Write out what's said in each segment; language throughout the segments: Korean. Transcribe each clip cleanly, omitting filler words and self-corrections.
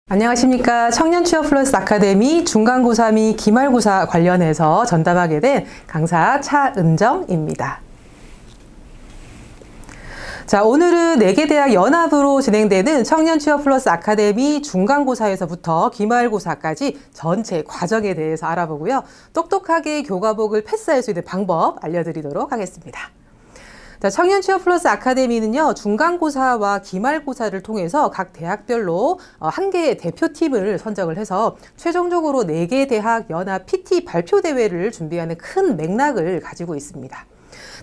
안녕하십니까. 청년취업플러스 아카데미 중간고사 및 기말고사 관련해서 전담하게 된 강사 차은정입니다. 자, 오늘은 4개 대학 연합으로 진행되는 청년취업플러스 아카데미 중간고사에서부터 기말고사까지 전체 과정에 대해서 알아보고요. 똑똑하게 교과목을 패스할 수 있는 방법 알려드리도록 하겠습니다. 자, 청년취업플러스 아카데미는요, 중간고사와 기말고사를 통해서 각 대학별로 한 개의 대표팀을 선정을 해서 최종적으로 4개 대학 연합 PT 발표대회를 준비하는 큰 맥락을 가지고 있습니다.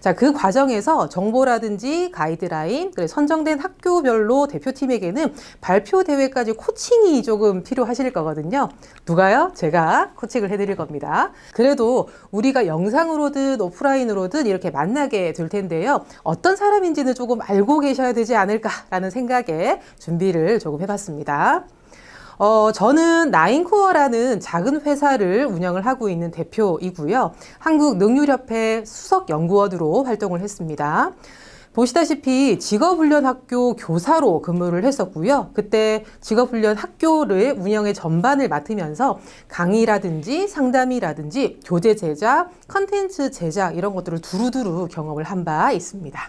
자, 그 과정에서 정보라든지 가이드라인, 선정된 학교별로 대표팀에게는 발표 대회까지 코칭이 조금 필요하실 거거든요. 누가요? 제가 코칭을 해드릴 겁니다. 그래도 우리가 영상으로든 오프라인으로든 이렇게 만나게 될 텐데요. 어떤 사람인지는 조금 알고 계셔야 되지 않을까라는 생각에 준비를 조금 해봤습니다. 저는 나인코어라는 작은 회사를 운영을 하고 있는 대표이고요. 한국능률협회 수석연구원으로 활동을 했습니다. 보시다시피 직업훈련학교 교사로 근무를 했었고요. 그때 직업훈련 학교를 운영의 전반을 맡으면서 강의라든지 상담이라든지 교재 제작, 컨텐츠 제작 이런 것들을 두루두루 경험을 한 바 있습니다.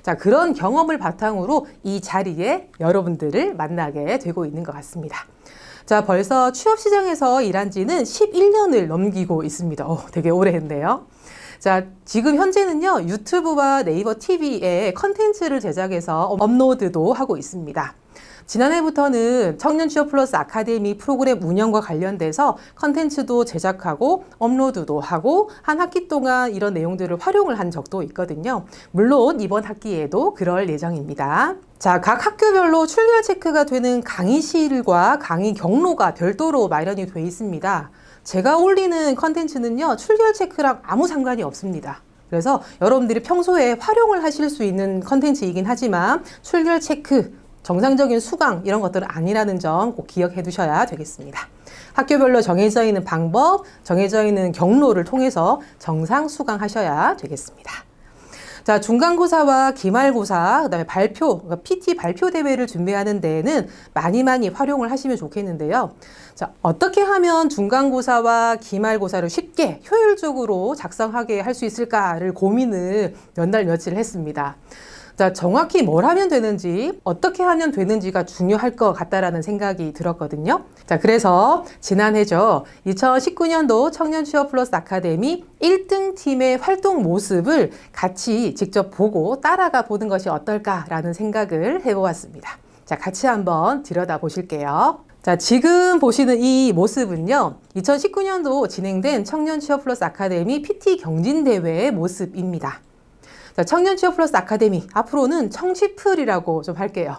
자, 그런 경험을 바탕으로 이 자리에 여러분들을 만나게 되고 있는 것 같습니다. 자, 벌써 취업시장에서 일한 지는 11년을 넘기고 있습니다. 되게 오래 했네요. 자, 지금 현재는요, 유튜브와 네이버 TV에 컨텐츠를 제작해서 업로드도 하고 있습니다. 지난해부터는 청년취업플러스 아카데미 프로그램 운영과 관련돼서 컨텐츠도 제작하고 업로드도 하고 한 학기 동안 이런 내용들을 활용을 한 적도 있거든요. 물론 이번 학기에도 그럴 예정입니다. 자, 각 학교별로 출결 체크가 되는 강의실과 강의 경로가 별도로 마련이 되어 있습니다. 제가 올리는 컨텐츠는요, 출결 체크랑 아무 상관이 없습니다. 그래서 여러분들이 평소에 활용을 하실 수 있는 컨텐츠이긴 하지만 출결 체크, 정상적인 수강 이런 것들은 아니라는 점 꼭 기억해 두셔야 되겠습니다. 학교별로 정해져 있는 방법, 정해져 있는 경로를 통해서 정상 수강하셔야 되겠습니다. 자, 중간고사와 기말고사, 그다음에 발표, 그러니까 PT 발표 대회를 준비하는 데에는 많이 활용을 하시면 좋겠는데요. 자, 어떻게 하면 중간고사와 기말고사를 쉽게 효율적으로 작성하게 할 수 있을까를 고민을 몇 날 며칠 했습니다. 자, 정확히 뭘 하면 되는지, 어떻게 하면 되는지가 중요할 것 같다라는 생각이 들었거든요. 자, 그래서 지난해죠. 2019년도 청년취업플러스 아카데미 1등 팀의 활동 모습을 같이 직접 보고 따라가 보는 것이 어떨까라는 생각을 해보았습니다. 자, 같이 한번 들여다 보실게요. 자, 지금 보시는 이 모습은요, 2019년도 진행된 청년취업플러스 아카데미 PT 경진대회의 모습입니다. 자, 청년취업플러스 아카데미, 앞으로는 청취플이라고 좀 할게요.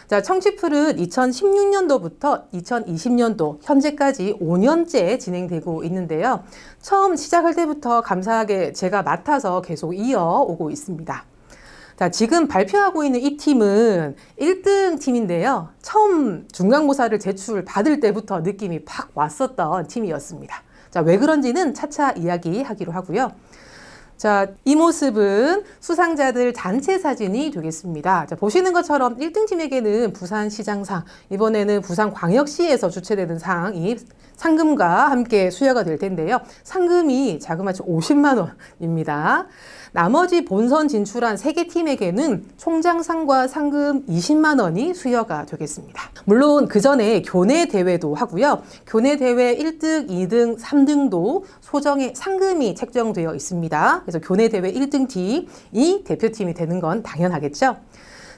자, 청취플은 2016년도부터 2020년도 현재까지 5년째 진행되고 있는데요. 처음 시작할 때부터 감사하게 제가 맡아서 계속 이어오고 있습니다. 자, 지금 발표하고 있는 이 팀은 1등 팀인데요. 처음 중간고사를 제출 받을 때부터 느낌이 팍 왔었던 팀이었습니다. 자, 왜 그런지는 차차 이야기하기로 하고요. 자, 이 모습은 수상자들 단체 사진이 되겠습니다. 자, 보시는 것처럼 1등 팀에게는 부산시장상, 이번에는 부산광역시에서 주최되는 상이 상금과 함께 수여가 될 텐데요. 상금이 자그마치 50만 원입니다. 나머지 본선 진출한 3개 팀에게는 총장상과 상금 20만 원이 수여가 되겠습니다. 물론 그 전에 교내 대회도 하고요. 교내 대회 1등, 2등, 3등도 소정의 상금이 책정되어 있습니다. 그래서 교내 대회 1등 팀이 대표팀이 되는 건 당연하겠죠.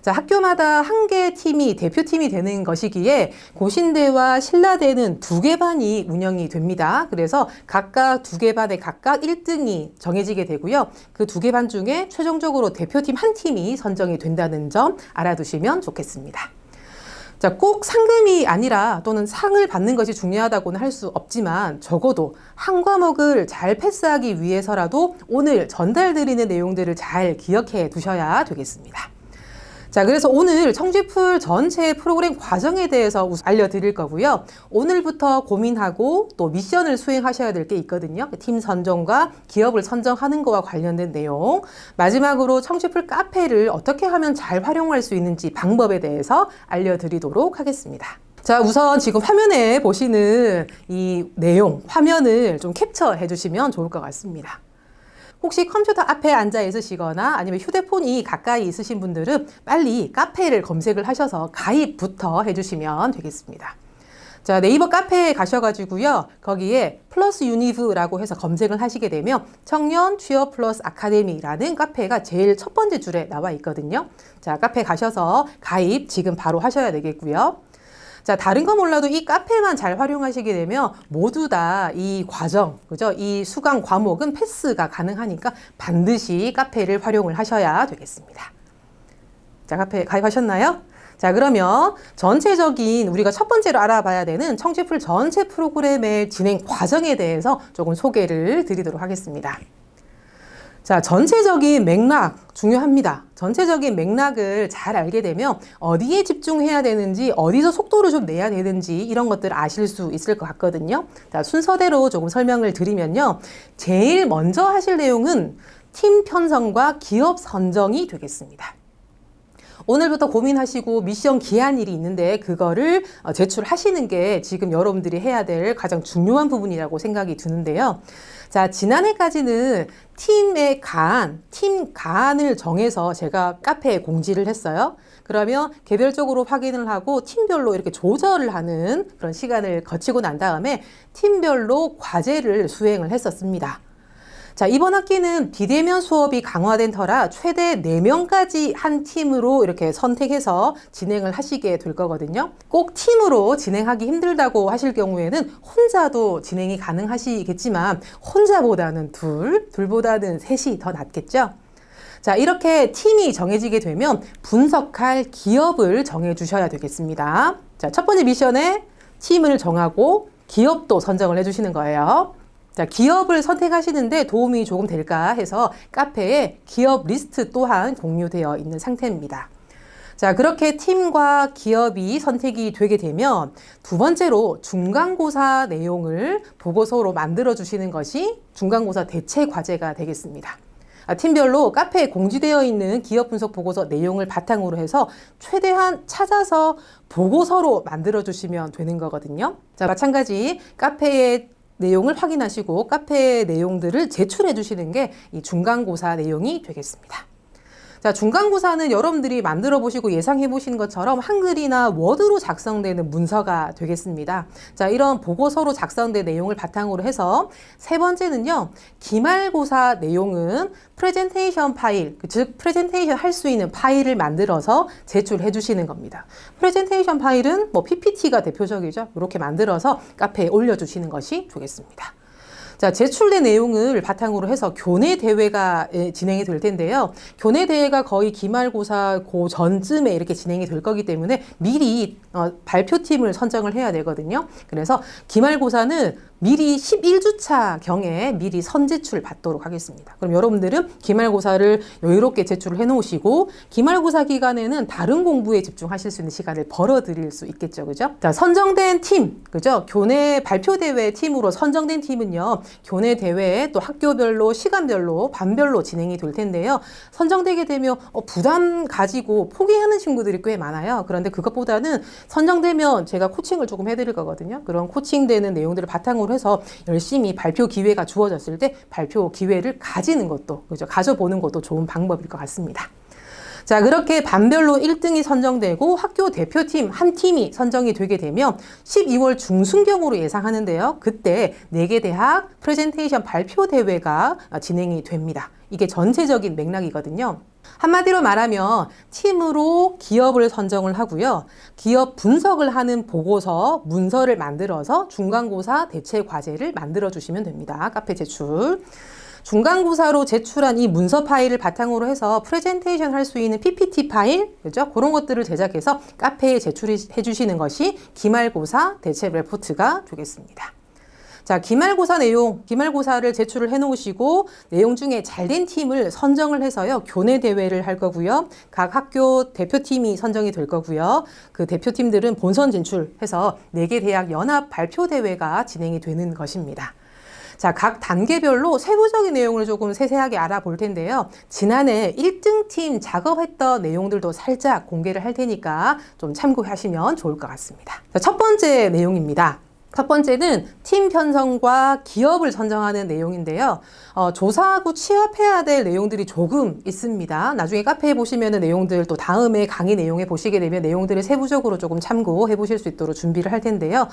자, 학교마다 한 개 팀이 대표팀이 되는 것이기에 고신대와 신라대는 2개 반이 운영이 됩니다. 그래서 각각 2개 반에 각각 1등이 정해지게 되고요. 그 2개 반 중에 최종적으로 대표팀 한 팀이 선정이 된다는 점 알아두시면 좋겠습니다. 자, 꼭 상금이 아니라 또는 상을 받는 것이 중요하다고는 할 수 없지만 적어도 한 과목을 잘 패스하기 위해서라도 오늘 전달드리는 내용들을 잘 기억해 두셔야 되겠습니다. 자, 그래서 오늘 청취풀 전체 프로그램 과정에 대해서 알려드릴 거고요. 오늘부터 고민하고 또 미션을 수행하셔야 될 게 있거든요. 팀 선정과 기업을 선정하는 거와 관련된 내용. 마지막으로 청취풀 카페를 어떻게 하면 잘 활용할 수 있는지 방법에 대해서 알려드리도록 하겠습니다. 자, 우선 지금 화면에 보시는 이 내용, 화면을 좀 캡처해 주시면 좋을 것 같습니다. 혹시 컴퓨터 앞에 앉아 있으시거나 아니면 휴대폰이 가까이 있으신 분들은 빨리 카페를 검색을 하셔서 가입부터 해주시면 되겠습니다. 자, 네이버 카페에 가셔가지고요. 거기에 플러스 유니브라고 해서 검색을 하시게 되면 청년 취업 플러스 아카데미라는 카페가 제일 첫 번째 줄에 나와 있거든요. 자, 카페 가셔서 가입 지금 바로 하셔야 되겠고요. 자, 다른 거 몰라도 이 카페만 잘 활용하시게 되면 모두 다 이 과정, 그죠? 이 수강 과목은 패스가 가능하니까 반드시 카페를 활용을 하셔야 되겠습니다. 자, 카페 가입하셨나요? 자, 그러면 전체적인 우리가 첫 번째로 알아봐야 되는 청취풀 전체 프로그램의 진행 과정에 대해서 조금 소개를 드리도록 하겠습니다. 자, 전체적인 맥락 중요합니다. 전체적인 맥락을 잘 알게 되면 어디에 집중해야 되는지, 어디서 속도를 좀 내야 되는지 이런 것들을 아실 수 있을 것 같거든요. 자, 순서대로 조금 설명을 드리면요. 제일 먼저 하실 내용은 팀 편성과 기업 선정이 되겠습니다. 오늘부터 고민하시고 미션 기한일이 있는데 그거를 제출하시는 게 지금 여러분들이 해야 될 가장 중요한 부분이라고 생각이 드는데요. 자, 지난해까지는 팀 가안을 정해서 제가 카페에 공지를 했어요. 그러면 개별적으로 확인을 하고 팀별로 이렇게 조절을 하는 그런 시간을 거치고 난 다음에 팀별로 과제를 수행을 했었습니다. 자, 이번 학기는 비대면 수업이 강화된 터라 최대 4명까지 한 팀으로 이렇게 선택해서 진행을 하시게 될 거거든요. 꼭 팀으로 진행하기 힘들다고 하실 경우에는 혼자도 진행이 가능하시겠지만 혼자보다는 둘보다는 셋이 더 낫겠죠. 자, 이렇게 팀이 정해지게 되면 분석할 기업을 정해 주셔야 되겠습니다. 자, 첫 번째 미션에 팀을 정하고 기업도 선정을 해 주시는 거예요. 자, 기업을 선택하시는데 도움이 조금 될까 해서 카페에 기업 리스트 또한 공유되어 있는 상태입니다. 자, 그렇게 팀과 기업이 선택이 되게 되면 두 번째로 중간고사 내용을 보고서로 만들어 주시는 것이 중간고사 대체 과제가 되겠습니다. 팀별로 카페에 공지되어 있는 기업 분석 보고서 내용을 바탕으로 해서 최대한 찾아서 보고서로 만들어 주시면 되는 거거든요. 자, 마찬가지 카페에 내용을 확인하시고 카페 내용들을 제출해 주시는 게 이 중간고사 내용이 되겠습니다. 자, 중간고사는 여러분들이 만들어 보시고 예상해 보신 것처럼 한글이나 워드로 작성되는 문서가 되겠습니다. 자, 이런 보고서로 작성된 내용을 바탕으로 해서 세 번째는요, 기말고사 내용은 프레젠테이션 파일, 즉 프레젠테이션 할 수 있는 파일을 만들어서 제출해 주시는 겁니다. 프레젠테이션 파일은 뭐 PPT가 대표적이죠. 이렇게 만들어서 카페에 올려주시는 것이 되겠습니다. 자, 제출된 내용을 바탕으로 해서 교내 대회가 진행이 될 텐데요. 교내 대회가 거의 기말고사 그 전쯤에 이렇게 진행이 될 거기 때문에 미리 발표팀을 선정을 해야 되거든요. 그래서 기말고사는 미리 11주차 경에 미리 선제출 받도록 하겠습니다. 그럼 여러분들은 기말고사를 여유롭게 제출을 해 놓으시고 기말고사 기간에는 다른 공부에 집중하실 수 있는 시간을 벌어드릴 수 있겠죠. 그죠? 자, 선정된 팀, 그죠? 교내 발표대회 팀으로 선정된 팀은요, 교내 대회에 또 학교별로, 시간별로, 반별로 진행이 될 텐데요. 선정되게 되면 부담 가지고 포기하는 친구들이 꽤 많아요. 그런데 그것보다는 선정되면 제가 코칭을 조금 해드릴 거거든요. 그런 코칭되는 내용들을 바탕으로 해서 열심히 발표 기회가 주어졌을 때 발표 기회를 가지는 것도, 그죠? 가져보는 것도 좋은 방법일 것 같습니다. 자, 그렇게 반별로 1등이 선정되고 학교 대표팀 한 팀이 선정이 되게 되면 12월 중순경으로 예상하는데요. 그때 4개 대학 프레젠테이션 발표 대회가 진행이 됩니다. 이게 전체적인 맥락이거든요. 한마디로 말하면 팀으로 기업을 선정을 하고요. 기업 분석을 하는 보고서, 문서를 만들어서 중간고사 대체 과제를 만들어 주시면 됩니다. 카페 제출. 중간고사로 제출한 이 문서 파일을 바탕으로 해서 프레젠테이션 할 수 있는 PPT 파일, 그죠? 그런 것들을 제작해서 카페에 제출해 주시는 것이 기말고사 대체 레포트가 되겠습니다. 자, 기말고사 내용, 기말고사를 제출을 해 놓으시고 내용 중에 잘된 팀을 선정을 해서요, 교내 대회를 할 거고요. 각 학교 대표팀이 선정이 될 거고요. 그 대표팀들은 본선 진출해서 4개 대학 연합 발표 대회가 진행이 되는 것입니다. 자, 각 단계별로 세부적인 내용을 조금 세세하게 알아볼 텐데요. 지난해 1등 팀 작업했던 내용들도 살짝 공개를 할 테니까 좀 참고하시면 좋을 것 같습니다. 자, 첫 번째 내용입니다. 첫 번째는 팀 편성과 기업을 선정하는 내용인데요. 조사하고 취합해야 될 내용들이 조금 있습니다. 나중에 카페에 보시면 내용들 또 다음에 강의 내용에 보시게 되면 내용들을 세부적으로 조금 참고해 보실 수 있도록 준비를 할 텐데요.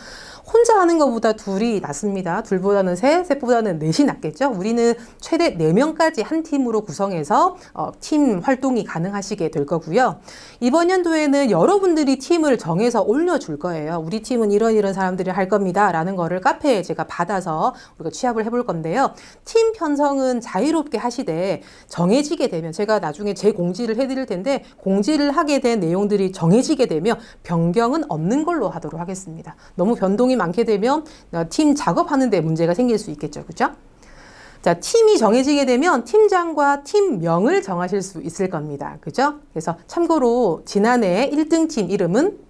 혼자 하는 것보다 둘이 낫습니다. 둘보다는 셋, 셋보다는 넷이 낫겠죠. 우리는 최대 4명까지 한 팀으로 구성해서 팀 활동이 가능하시게 될 거고요. 이번 연도에는 여러분들이 팀을 정해서 올려줄 거예요. 우리 팀은 이런 사람들이 할 겁니다. 라는 거를 카페에 제가 받아서 우리가 취합을 해볼 건데요. 팀 편성은 자유롭게 하시되 정해지게 되면 제가 나중에 재공지를 해드릴 텐데 공지를 하게 된 내용들이 정해지게 되면 변경은 없는 걸로 하도록 하겠습니다. 너무 변동이 많게 되면 팀 작업하는 데 문제가 생길 수 있겠죠. 그죠? 자, 팀이 정해지게 되면 팀장과 팀명을 정하실 수 있을 겁니다. 그죠? 그래서 참고로 지난해 1등 팀 이름은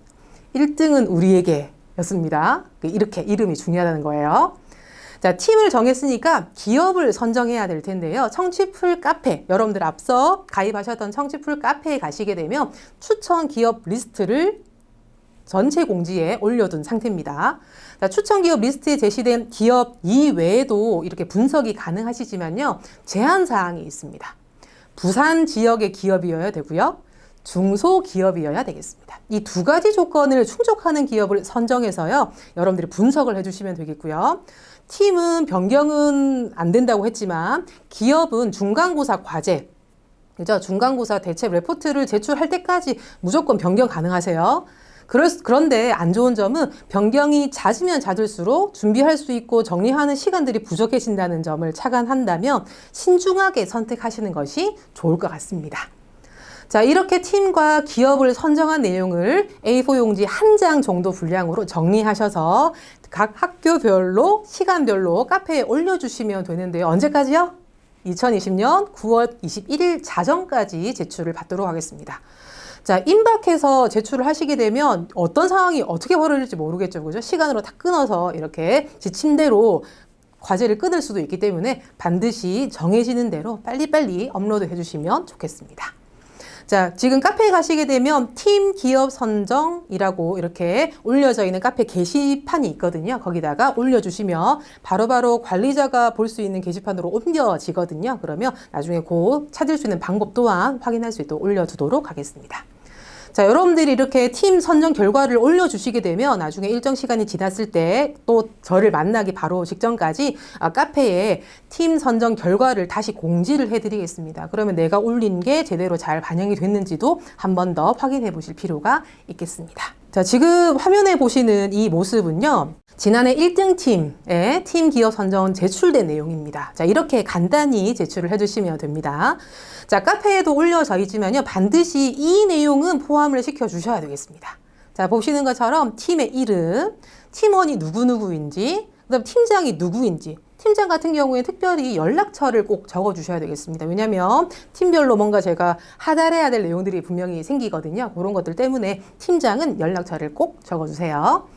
1등은 우리에게 였습니다. 이렇게 이름이 중요하다는 거예요. 자, 팀을 정했으니까 기업을 선정해야 될 텐데요. 청취풀 카페, 여러분들 앞서 가입하셨던 청취풀 카페에 가시게 되면 추천 기업 리스트를 전체 공지에 올려둔 상태입니다. 자, 추천 기업 리스트에 제시된 기업 이외에도 이렇게 분석이 가능하시지만요. 제한 사항이 있습니다. 부산 지역의 기업이어야 되고요. 중소기업이어야 되겠습니다. 이 두 가지 조건을 충족하는 기업을 선정해서요. 여러분들이 분석을 해주시면 되겠고요. 팀은 변경은 안 된다고 했지만 기업은 중간고사 과제, 그죠? 중간고사 대책 레포트를 제출할 때까지 무조건 변경 가능하세요. 그런데 안 좋은 점은 변경이 잦으면 잦을수록 준비할 수 있고 정리하는 시간들이 부족해진다는 점을 착안한다면 신중하게 선택하시는 것이 좋을 것 같습니다. 자, 이렇게 팀과 기업을 선정한 내용을 A4 용지 1장 정도 분량으로 정리하셔서 각 학교별로 시간별로 카페에 올려주시면 되는데요. 언제까지요? 2020년 9월 21일 자정까지 제출을 받도록 하겠습니다. 자, 임박해서 제출을 하시게 되면 어떤 상황이 어떻게 벌어질지 모르겠죠. 그죠? 시간으로 다 끊어서 이렇게 지침 대로 과제를 끊을 수도 있기 때문에 반드시 정해지는 대로 빨리빨리 업로드 해주시면 좋겠습니다. 자, 지금 카페에 가시게 되면 팀 기업 선정이라고 이렇게 올려져 있는 카페 게시판이 있거든요. 거기다가 올려주시면 바로바로 관리자가 볼 수 있는 게시판으로 옮겨지거든요. 그러면 나중에 곧 찾을 수 있는 방법 또한 확인할 수 있도록 올려두도록 하겠습니다. 자, 여러분들이 이렇게 팀 선정 결과를 올려주시게 되면 나중에 일정 시간이 지났을 때 또 저를 만나기 바로 직전까지 카페에 팀 선정 결과를 다시 공지를 해드리겠습니다. 그러면 내가 올린 게 제대로 잘 반영이 됐는지도 한 번 더 확인해 보실 필요가 있겠습니다. 자, 지금 화면에 보시는 이 모습은요. 지난해 1등 팀의 팀 기업 선정 제출된 내용입니다. 자, 이렇게 간단히 제출을 해주시면 됩니다. 자, 카페에도 올려져 있지만요. 반드시 이 내용은 포함을 시켜주셔야 되겠습니다. 자, 보시는 것처럼 팀의 이름, 팀원이 누구누구인지, 그 다음 팀장이 누구인지, 팀장 같은 경우에 특별히 연락처를 꼭 적어주셔야 되겠습니다. 왜냐하면 팀별로 뭔가 제가 하달해야 될 내용들이 분명히 생기거든요. 그런 것들 때문에 팀장은 연락처를 꼭 적어주세요.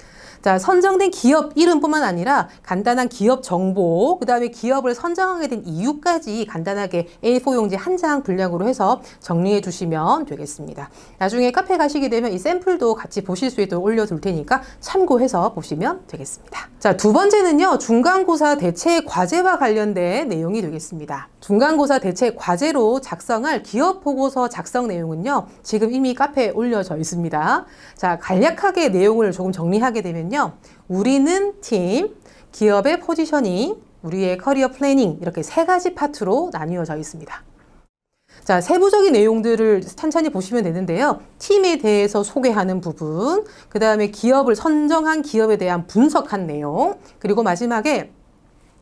자, 선정된 기업 이름뿐만 아니라 간단한 기업 정보, 그 다음에 기업을 선정하게 된 이유까지 간단하게 A4 용지 1장 분량으로 해서 정리해 주시면 되겠습니다. 나중에 카페 가시게 되면 이 샘플도 같이 보실 수 있도록 올려둘 테니까 참고해서 보시면 되겠습니다. 자, 두 번째는요, 중간고사 대체 과제와 관련된 내용이 되겠습니다. 중간고사 대체 과제로 작성할 기업 보고서 작성 내용은요, 지금 이미 카페에 올려져 있습니다. 자, 간략하게 내용을 조금 정리하게 되면요, 우리는 팀, 기업의 포지셔닝, 우리의 커리어 플래닝 이렇게 3가지 파트로 나뉘어져 있습니다. 자, 세부적인 내용들을 천천히 보시면 되는데요. 팀에 대해서 소개하는 부분, 그 다음에 기업을 선정한 기업에 대한 분석한 내용, 그리고 마지막에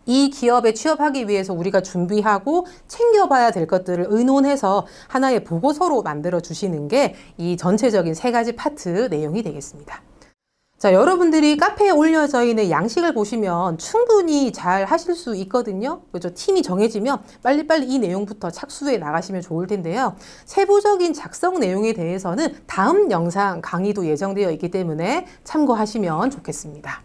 이 기업에 취업하기 위해서 우리가 준비하고 챙겨봐야 될 것들을 의논해서 하나의 보고서로 만들어 주시는 게 이 전체적인 3가지 파트 내용이 되겠습니다. 자, 여러분들이 카페에 올려져 있는 양식을 보시면 충분히 잘 하실 수 있거든요. 그죠? 팀이 정해지면 빨리빨리 이 내용부터 착수해 나가시면 좋을 텐데요. 세부적인 작성 내용에 대해서는 다음 영상 강의도 예정되어 있기 때문에 참고하시면 좋겠습니다.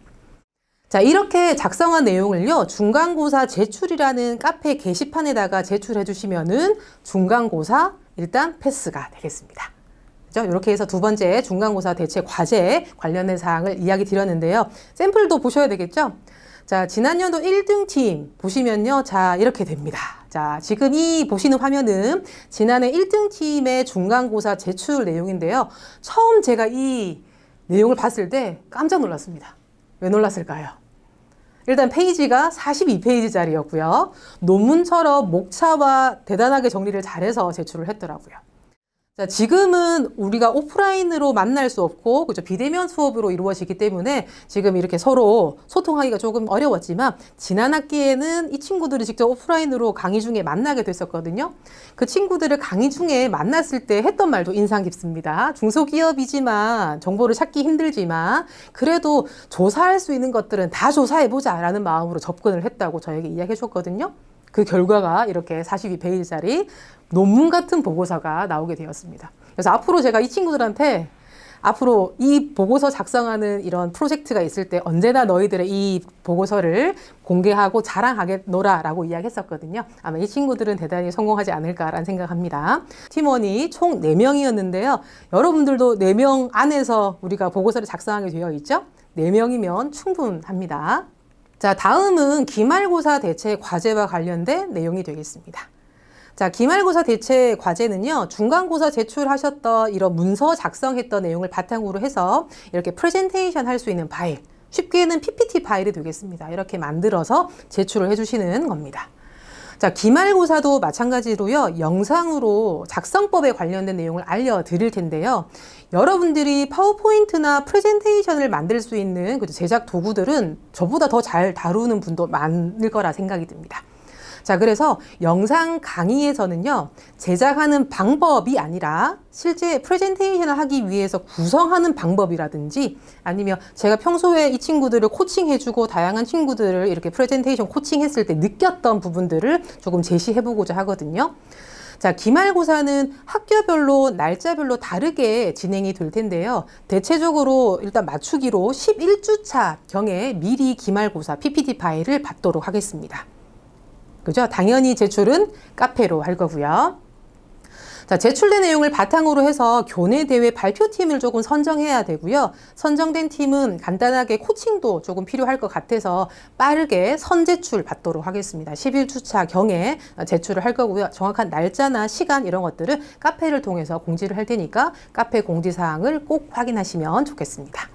자, 이렇게 작성한 내용을요, 중간고사 제출이라는 카페 게시판에다가 제출해 주시면은 중간고사 일단 패스가 되겠습니다. 그죠? 이렇게 해서 두 번째 중간고사 대체 과제 관련된 사항을 이야기 드렸는데요. 샘플도 보셔야 되겠죠? 자, 지난년도 1등 팀 보시면요. 자, 이렇게 됩니다. 자, 지금 이 보시는 화면은 지난해 1등 팀의 중간고사 제출 내용인데요. 처음 제가 이 내용을 봤을 때 깜짝 놀랐습니다. 왜 놀랐을까요? 일단 페이지가 42페이지짜리였고요. 논문처럼 목차와 대단하게 정리를 잘해서 제출을 했더라고요. 자, 지금은 우리가 오프라인으로 만날 수 없고, 그죠? 비대면 수업으로 이루어지기 때문에 지금 이렇게 서로 소통하기가 조금 어려웠지만, 지난 학기에는 이 친구들이 직접 오프라인으로 강의 중에 만나게 됐었거든요. 그 친구들을 강의 중에 만났을 때 했던 말도 인상 깊습니다. 중소기업이지만, 정보를 찾기 힘들지만, 그래도 조사할 수 있는 것들은 다 조사해보자 라는 마음으로 접근을 했다고 저에게 이야기해 줬거든요. 그 결과가 이렇게 42페이지짜리 논문 같은 보고서가 나오게 되었습니다. 그래서 앞으로 제가 이 친구들한테 앞으로 이 보고서 작성하는 이런 프로젝트가 있을 때 언제나 너희들의 이 보고서를 공개하고 자랑하겠노라 라고 이야기했었거든요. 아마 이 친구들은 대단히 성공하지 않을까라는 생각합니다. 팀원이 총 4명이었는데요. 여러분들도 4명 안에서 우리가 보고서를 작성하게 되어 있죠? 4명이면 충분합니다. 자, 다음은 기말고사 대체 과제와 관련된 내용이 되겠습니다. 자, 기말고사 대체 과제는요, 중간고사 제출하셨던 이런 문서 작성했던 내용을 바탕으로 해서 이렇게 프레젠테이션 할 수 있는 파일, 쉽게는 PPT 파일이 되겠습니다. 이렇게 만들어서 제출을 해주시는 겁니다. 자, 기말고사도 마찬가지로요, 영상으로 작성법에 관련된 내용을 알려드릴 텐데요. 여러분들이 파워포인트나 프레젠테이션을 만들 수 있는 제작 도구들은 저보다 더 잘 다루는 분도 많을 거라 생각이 듭니다. 자, 그래서 영상 강의에서는요, 제작하는 방법이 아니라 실제 프레젠테이션을 하기 위해서 구성하는 방법이라든지 아니면 제가 평소에 이 친구들을 코칭해주고 다양한 친구들을 이렇게 프레젠테이션 코칭했을 때 느꼈던 부분들을 조금 제시해보고자 하거든요. 자, 기말고사는 학교별로 날짜별로 다르게 진행이 될 텐데요. 대체적으로 일단 맞추기로 11주차 경에 미리 기말고사 PPT 파일을 받도록 하겠습니다. 그죠? 당연히 제출은 카페로 할 거고요. 자, 제출된 내용을 바탕으로 해서 교내대회 발표팀을 조금 선정해야 되고요. 선정된 팀은 간단하게 코칭도 조금 필요할 것 같아서 빠르게 선제출 받도록 하겠습니다. 11주차 경에 제출을 할 거고요. 정확한 날짜나 시간 이런 것들을 카페를 통해서 공지를 할 테니까 카페 공지사항을 꼭 확인하시면 좋겠습니다.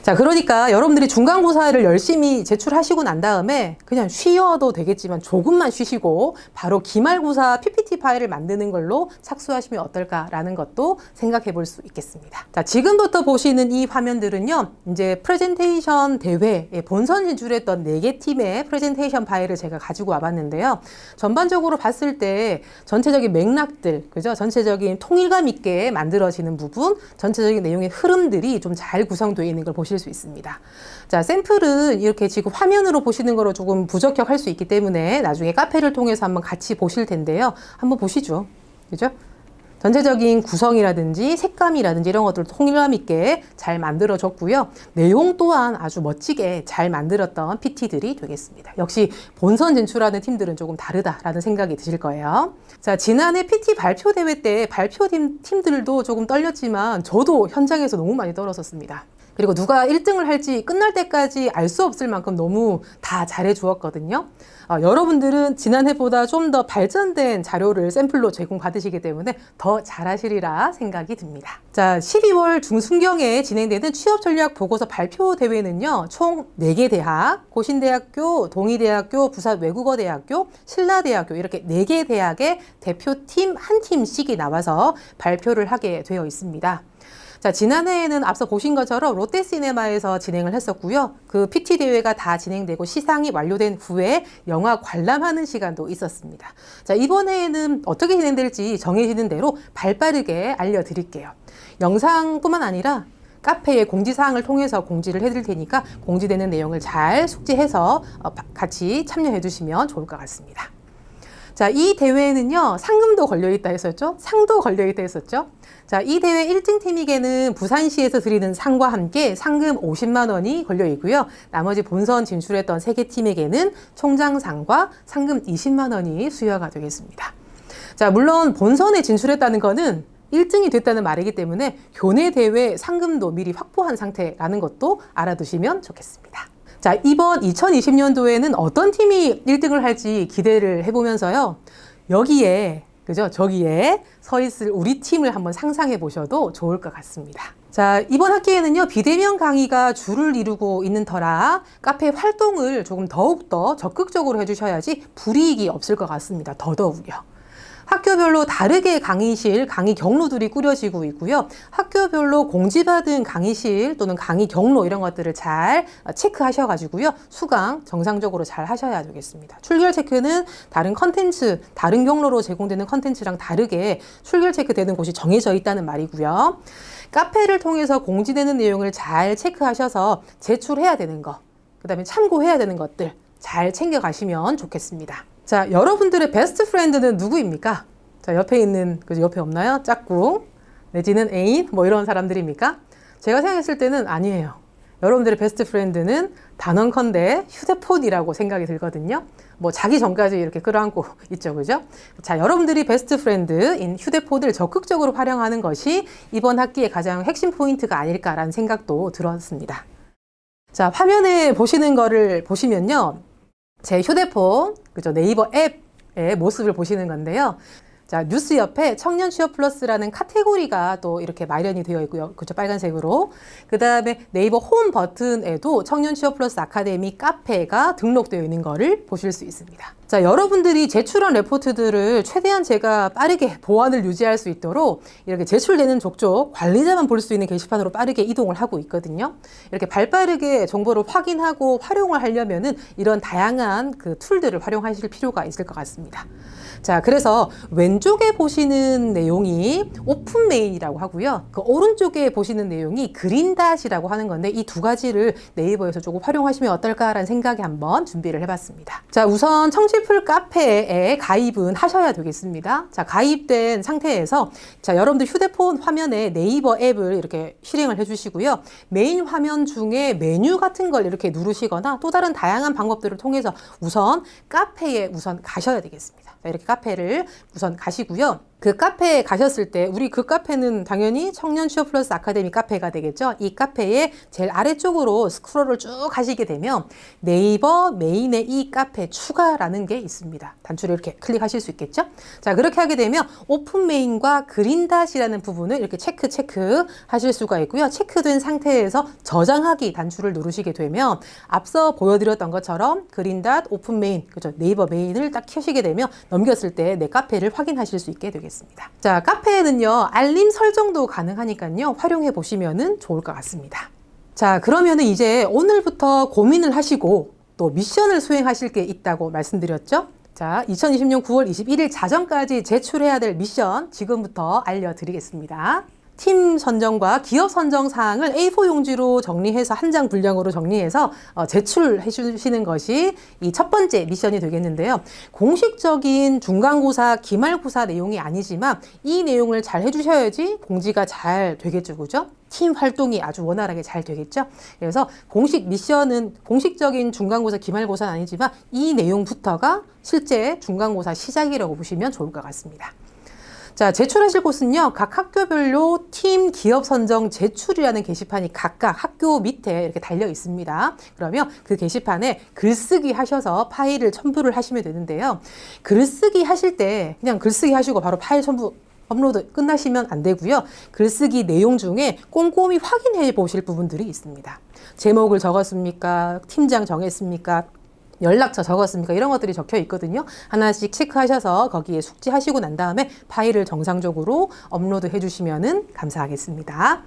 자, 그러니까 여러분들이 중간고사를 열심히 제출하시고 난 다음에 그냥 쉬어도 되겠지만 조금만 쉬시고 바로 기말고사 PPT 파일을 만드는 걸로 착수하시면 어떨까라는 것도 생각해 볼 수 있겠습니다. 자, 지금부터 보시는 이 화면들은요, 이제 프레젠테이션 대회에 본선 진출했던 4개 팀의 프레젠테이션 파일을 제가 가지고 와봤는데요. 전반적으로 봤을 때 전체적인 맥락들, 그죠? 전체적인 통일감 있게 만들어지는 부분, 전체적인 내용의 흐름들이 좀 잘 구성되어 있는 걸 보실 수 있습니다. 자, 샘플은 이렇게 지금 화면으로 보시는 거로 조금 부적격할 수 있기 때문에 나중에 카페를 통해서 한번 같이 보실 텐데요. 한번 보시죠. 그죠? 전체적인 구성이라든지 색감이라든지 이런 것들 통일감 있게 잘 만들어졌고요. 내용 또한 아주 멋지게 잘 만들었던 PT들이 되겠습니다. 역시 본선 진출하는 팀들은 조금 다르다라는 생각이 드실 거예요. 자, 지난해 PT 발표 대회 때 발표팀들도 조금 떨렸지만 저도 현장에서 너무 많이 떨었었습니다. 그리고 누가 1등을 할지 끝날 때까지 알 수 없을 만큼 너무 다 잘해 주었거든요. 여러분들은 지난해보다 좀 더 발전된 자료를 샘플로 제공받으시기 때문에 더 잘하시리라 생각이 듭니다. 자, 12월 중순경에 진행되는 취업전략 보고서 발표 대회는요, 총 4개 대학, 고신대학교, 동의대학교, 부산외국어대학교, 신라대학교 이렇게 4개 대학의 대표팀 한 팀씩이 나와서 발표를 하게 되어 있습니다. 자, 지난해에는 앞서 보신 것처럼 롯데시네마에서 진행을 했었고요. 그 PT 대회가 다 진행되고 시상이 완료된 후에 영화 관람하는 시간도 있었습니다. 자, 이번에는 어떻게 진행될지 정해지는 대로 발빠르게 알려드릴게요. 영상뿐만 아니라 카페의 공지사항을 통해서 공지를 해드릴 테니까 공지되는 내용을 잘 숙지해서 같이 참여해 주시면 좋을 것 같습니다. 자, 이 대회에는요, 상금도 걸려있다 했었죠? 상도 걸려있다 했었죠? 자, 이 대회 1등 팀에게는 부산시에서 드리는 상과 함께 상금 50만 원이 걸려있고요. 나머지 본선 진출했던 3개 팀에게는 총장상과 상금 20만 원이 수여가 되겠습니다. 자, 물론 본선에 진출했다는 거는 1등이 됐다는 말이기 때문에 교내 대회 상금도 미리 확보한 상태라는 것도 알아두시면 좋겠습니다. 자, 이번 2020년도에는 어떤 팀이 1등을 할지 기대를 해보면서요. 여기에, 그죠? 저기에 서 있을 우리 팀을 한번 상상해 보셔도 좋을 것 같습니다. 자, 이번 학기에는요, 비대면 강의가 주를 이루고 있는 터라 카페 활동을 조금 더욱더 적극적으로 해주셔야지 불이익이 없을 것 같습니다. 더더욱요. 학교별로 다르게 강의실, 강의 경로들이 꾸려지고 있고요. 학교별로 공지받은 강의실 또는 강의 경로 이런 것들을 잘 체크하셔가지고요. 수강 정상적으로 잘 하셔야 되겠습니다. 출결 체크는 다른 컨텐츠, 다른 경로로 제공되는 컨텐츠랑 다르게 출결 체크되는 곳이 정해져 있다는 말이고요. 카페를 통해서 공지되는 내용을 잘 체크하셔서 제출해야 되는 거, 그 다음에 참고해야 되는 것들 잘 챙겨가시면 좋겠습니다. 자, 여러분들의 베스트 프렌드는 누구입니까? 자, 옆에 있는, 그죠? 옆에 없나요? 짝꿍, 내지는 애인, 뭐 이런 사람들입니까? 제가 생각했을 때는 아니에요. 여러분들의 베스트 프렌드는 단언컨대 휴대폰이라고 생각이 들거든요. 뭐 자기 전까지 이렇게 끌어안고 있죠, 그죠? 자, 여러분들이 베스트 프렌드인 휴대폰을 적극적으로 활용하는 것이 이번 학기의 가장 핵심 포인트가 아닐까라는 생각도 들었습니다. 자, 화면에 보시는 거를 보시면요. 제 휴대폰, 그죠? 네이버 앱의 모습을 보시는 건데요. 자, 뉴스 옆에 청년 취업 플러스라는 카테고리가 또 이렇게 마련이 되어 있고요. 그죠? 빨간색으로. 그 다음에 네이버 홈 버튼에도 청년 취업 플러스 아카데미 카페가 등록되어 있는 거를 보실 수 있습니다. 자, 여러분들이 제출한 레포트들을 최대한 제가 빠르게 보안을 유지할 수 있도록 이렇게 제출되는 족족 관리자만 볼 수 있는 게시판으로 빠르게 이동을 하고 있거든요. 이렇게 발빠르게 정보를 확인하고 활용을 하려면은 이런 다양한 그 툴들을 활용하실 필요가 있을 것 같습니다. 자, 그래서 왼쪽에 보시는 내용이 오픈 메인이라고 하고요. 그 오른쪽에 보시는 내용이 그린닷이라고 하는 건데 이 두 가지를 네이버에서 조금 활용하시면 어떨까라는 생각에 한번 준비를 해봤습니다. 자, 우선 청취풀 카페에 가입은 하셔야 되겠습니다. 자, 가입된 상태에서 자, 여러분들 휴대폰 화면에 네이버 앱을 이렇게 실행을 해주시고요. 메인 화면 중에 메뉴 같은 걸 이렇게 누르시거나 또 다른 다양한 방법들을 통해서 우선 카페에 우선 가셔야 되겠습니다. 자, 이렇게 카페를 우선 가시고요. 그 카페에 가셨을 때 우리 그 카페는 당연히 청년 취업 플러스 아카데미 카페가 되겠죠. 이 카페의 제일 아래쪽으로 스크롤을 쭉 하시게 되면 네이버 메인에 이 카페 추가라는 게 있습니다. 단추를 이렇게 클릭하실 수 있겠죠. 자, 그렇게 하게 되면 오픈 메인과 그린닷이라는 부분을 이렇게 체크 하실 수가 있고요. 체크된 상태에서 저장하기 단추를 누르시게 되면 앞서 보여드렸던 것처럼 그린닷, 오픈 메인, 그죠? 네이버 메인을 딱 켜시게 되면 넘겼을 때 내 카페를 확인하실 수 있게 되겠습니다. 자, 카페에는요, 알림 설정도 가능하니까요, 활용해 보시면 좋을 것 같습니다. 자, 그러면은 이제 오늘부터 고민을 하시고 또 미션을 수행하실 게 있다고 말씀드렸죠? 자, 2020년 9월 21일 자정까지 제출해야 될 미션 지금부터 알려드리겠습니다. 팀 선정과 기업 선정 사항을 A4 용지로 정리해서 한 장 분량으로 정리해서 제출해 주시는 것이 이 첫 번째 미션이 되겠는데요. 공식적인 중간고사, 기말고사 내용이 아니지만 이 내용을 잘 해주셔야지 공지가 잘 되겠죠, 그죠? 팀 활동이 아주 원활하게 잘 되겠죠. 그래서 공식 미션은 공식적인 중간고사, 기말고사는 아니지만 이 내용부터가 실제 중간고사 시작이라고 보시면 좋을 것 같습니다. 자, 제출하실 곳은요, 각 학교별로 팀 기업 선정 제출이라는 게시판이 각각 학교 밑에 이렇게 달려 있습니다. 그러면 그 게시판에 글쓰기 하셔서 파일을 첨부를 하시면 되는데요. 글쓰기 하실 때 그냥 글쓰기 하시고 바로 파일 첨부 업로드 끝나시면 안 되고요. 글쓰기 내용 중에 꼼꼼히 확인해 보실 부분들이 있습니다. 제목을 적었습니까? 팀장 정했습니까? 연락처 적었습니까? 이런 것들이 적혀 있거든요. 하나씩 체크하셔서 거기에 숙지하시고 난 다음에 파일을 정상적으로 업로드 해주시면 감사하겠습니다.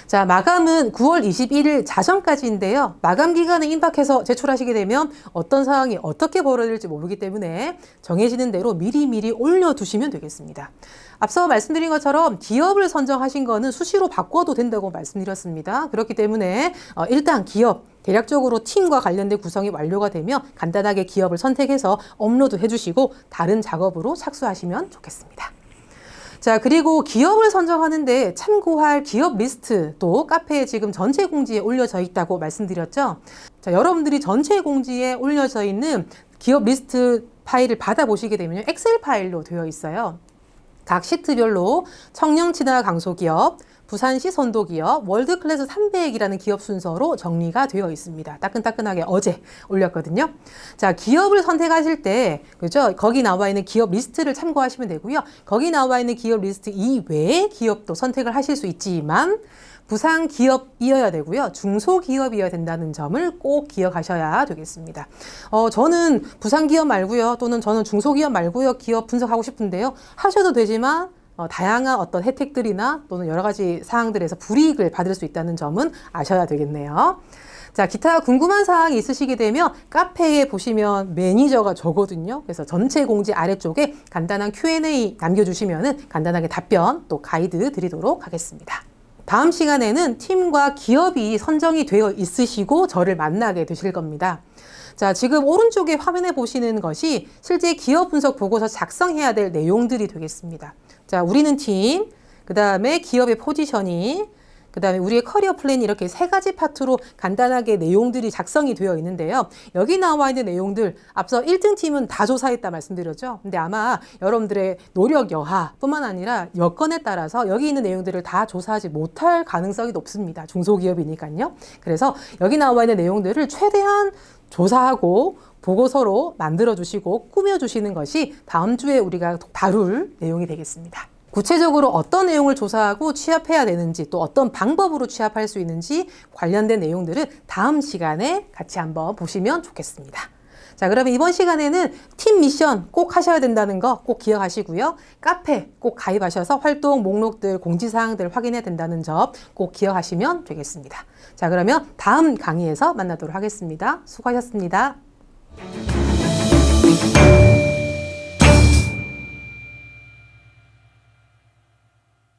자, 마감은 9월 21일 자정까지인데요. 마감 기간에 임박해서 제출하시게 되면 어떤 상황이 어떻게 벌어질지 모르기 때문에 정해지는 대로 미리미리 올려두시면 되겠습니다. 앞서 말씀드린 것처럼 기업을 선정하신 거는 수시로 바꿔도 된다고 말씀드렸습니다. 그렇기 때문에 일단 기업 대략적으로 팀과 관련된 구성이 완료가 되면 간단하게 기업을 선택해서 업로드 해주시고 다른 작업으로 착수하시면 좋겠습니다. 자, 그리고 기업을 선정하는데 참고할 기업 리스트도 카페에 지금 전체 공지에 올려져 있다고 말씀드렸죠. 자, 여러분들이 전체 공지에 올려져 있는 기업 리스트 파일을 받아보시게 되면 엑셀 파일로 되어 있어요. 각 시트별로 청년 친화 강소기업, 부산시 선도기업, 월드클래스 300이라는 기업 순서로 정리가 되어 있습니다. 따끈따끈하게 어제 올렸거든요. 자, 기업을 선택하실 때, 그죠? 거기 나와 있는 기업 리스트를 참고하시면 되고요. 거기 나와 있는 기업 리스트 이외의 기업도 선택을 하실 수 있지만, 부산 기업이어야 되고요. 중소기업이어야 된다는 점을 꼭 기억하셔야 되겠습니다. 저는 부산 기업 말고요. 또는 저는 중소기업 말고요. 기업 분석하고 싶은데요. 하셔도 되지만, 다양한 어떤 혜택들이나 또는 여러 가지 사항들에서 불이익을 받을 수 있다는 점은 아셔야 되겠네요. 자, 기타 궁금한 사항이 있으시게 되면 카페에 보시면 매니저가 저거든요. 그래서 전체 공지 아래쪽에 간단한 Q&A 남겨주시면은 간단하게 답변 또 가이드 드리도록 하겠습니다. 다음 시간에는 팀과 기업이 선정이 되어 있으시고 저를 만나게 되실 겁니다. 자, 지금 오른쪽에 화면에 보시는 것이 실제 기업 분석 보고서 작성해야 될 내용들이 되겠습니다. 자, 우리는 팀, 그 다음에 기업의 포지셔닝, 그 다음에 우리의 커리어 플랜 이렇게 세 가지 파트로 간단하게 내용들이 작성이 되어 있는데요. 여기 나와 있는 내용들 앞서 1등 팀은 다 조사했다 말씀드렸죠. 근데 아마 여러분들의 노력 여하뿐만 아니라 여건에 따라서 여기 있는 내용들을 다 조사하지 못할 가능성이 높습니다. 중소기업이니까요. 그래서 여기 나와 있는 내용들을 최대한 조사하고 보고서로 만들어 주시고 꾸며 주시는 것이 다음 주에 우리가 다룰 내용이 되겠습니다. 구체적으로 어떤 내용을 조사하고 취합해야 되는지 또 어떤 방법으로 취합할 수 있는지 관련된 내용들은 다음 시간에 같이 한번 보시면 좋겠습니다. 자, 그러면 이번 시간에는 팀 미션 꼭 하셔야 된다는 거 꼭 기억하시고요. 카페 꼭 가입하셔서 활동 목록들, 공지사항들 확인해야 된다는 점 꼭 기억하시면 되겠습니다. 자, 그러면 다음 강의에서 만나도록 하겠습니다. 수고하셨습니다.